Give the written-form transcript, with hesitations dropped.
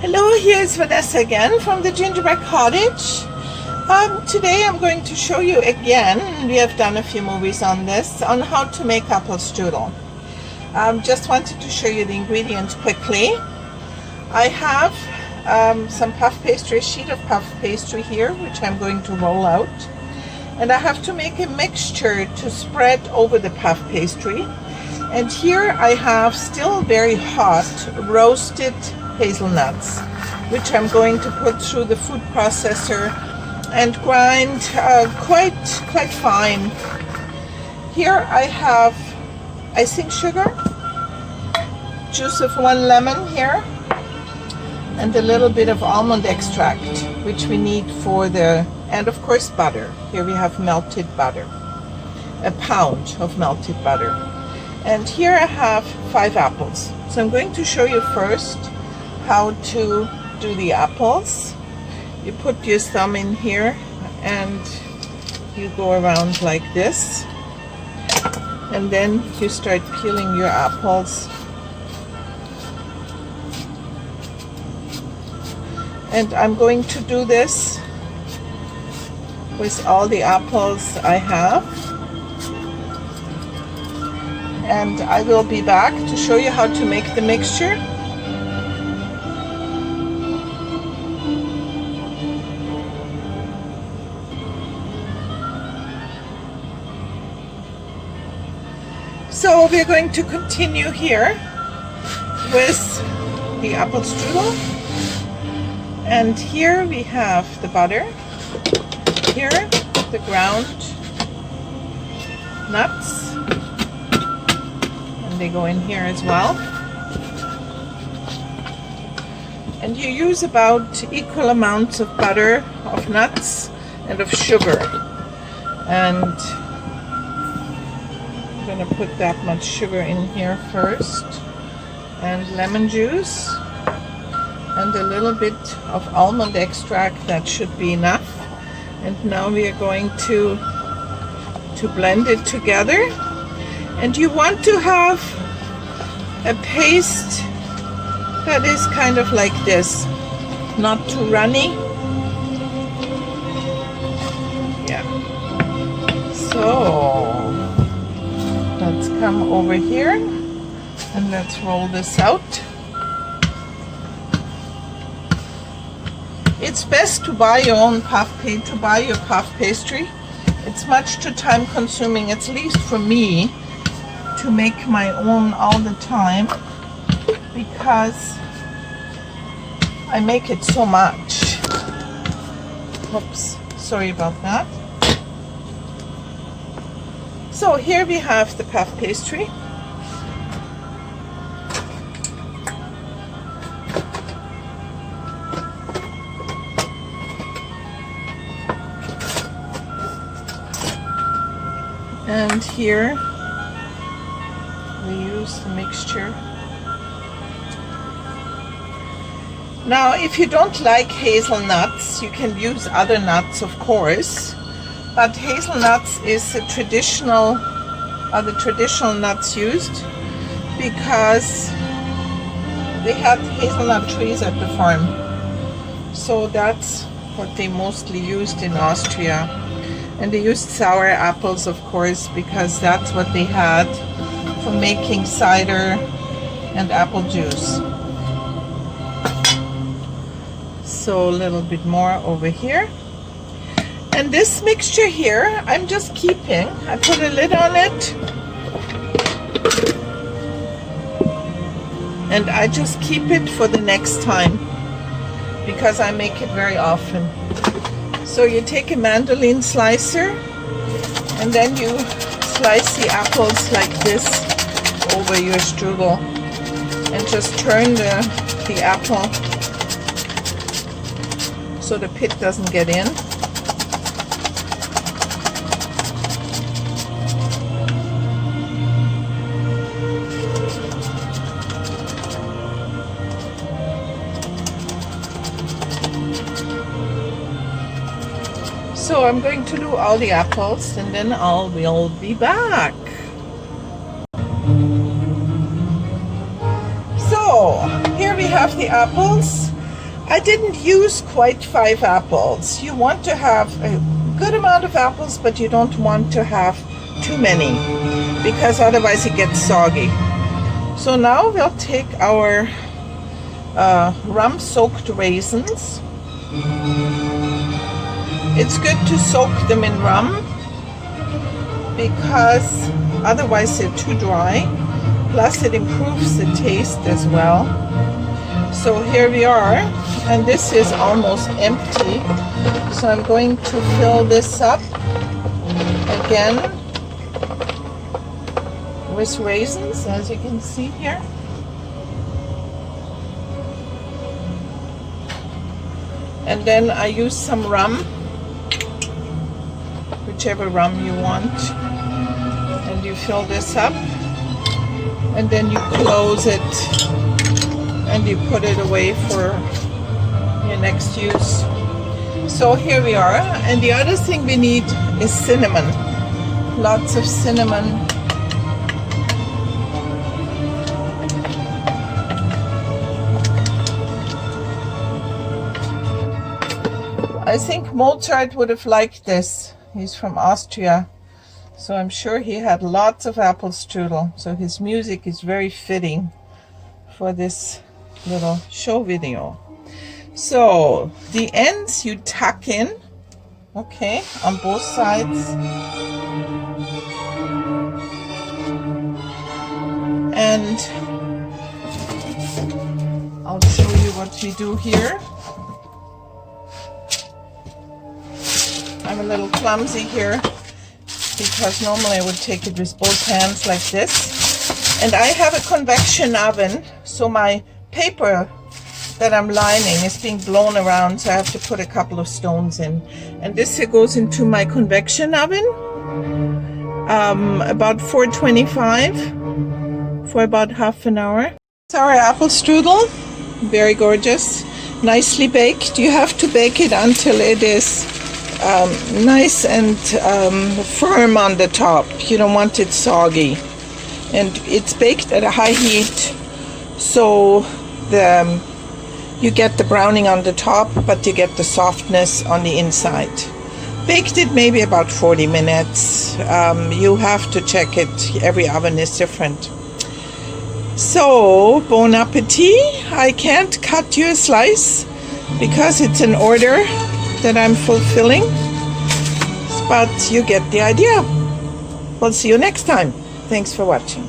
Hello, here's Vanessa again from the Gingerbread Cottage. Today I'm going to show you again, we have done a few movies on this, on how to make apple strudel. Just wanted to show you the ingredients quickly. I have some puff pastry, a sheet of puff pastry here, which I'm going to roll out. And I have to make a mixture to spread over the puff pastry. And here I have still very hot roasted hazelnuts, which I'm going to put through the food processor and grind quite fine. Here I have icing sugar, juice of 1 lemon here, and a little bit of almond extract, which we need for the, and of course butter. Here we have melted butter, a pound of melted butter. And here I have 5 apples. So I'm going to show you first how to do the apples. You put your thumb in here and you go around like this, and then you start peeling your apples. And I'm going to do this with all the apples I have, and I will be back to show you how to make the mixture. So we're going to continue here with the apple strudel, and here we have the butter, here the ground nuts, and they go in here as well. And you use about equal amounts of butter, of nuts, and of sugar. And I'm going to put that much sugar in here first, and lemon juice, and a little bit of almond extract. That should be enough. And now we are going to blend it together. And you want to have a paste that is kind of like this, not too runny. Yeah. So let's come over here and let's roll this out. It's best to buy your own puff pastry. It's much too time consuming, at least for me, to make my own all the time, because I make it so much. Oops, sorry about that. So here we have the puff pastry. And here we use the mixture. Now, if you don't like hazelnuts, you can use other nuts, of course. But hazelnuts is the traditional nuts used, because they had hazelnut trees at the farm. So that's what they mostly used in Austria. And they used sour apples, of course, because that's what they had for making cider and apple juice. So a little bit more over here. And this mixture here, I'm just keeping. I put a lid on it, and I just keep it for the next time, because I make it very often. So you take a mandolin slicer, and then you slice the apples like this over your strudel, and just turn the apple so the pit doesn't get in. So I'm going to do all the apples, and then we'll be back. So here we have the apples. I didn't use quite 5 apples. You want to have a good amount of apples, but you don't want to have too many because otherwise it gets soggy. So now we'll take our rum-soaked raisins. It's good to soak them in rum because otherwise they're too dry. Plus it improves the taste as well. So here we are, and this is almost empty. So I'm going to fill this up again with raisins, as you can see here. And then I use some rum, whichever rum you want. And you fill this up, and then you close it, and you put it away for your next use. So here we are, and the other thing we need is cinnamon. Lots of cinnamon. I think Mozart would have liked this. He's from Austria, so I'm sure he had lots of apple strudel. So his music is very fitting for this little show video. So the ends you tuck in, okay, on both sides. And I'll show you what we do here. I'm a little clumsy here because normally I would take it with both hands like this. And I have a convection oven, so my paper that I'm lining is being blown around, so I have to put a couple of stones in. And this here goes into my convection oven, about 425 for about half an hour. It's our apple strudel, very gorgeous, nicely baked. You have to bake it until it is nice and firm on the top. You don't want it soggy. And it's baked at a high heat, so you get the browning on the top, but you get the softness on the inside. Baked it maybe about 40 minutes. You have to check it. Every oven is different. So, bon appetit. I can't cut you a slice because it's an order that I'm fulfilling, but you get the idea. We'll see you next time. Thanks for watching.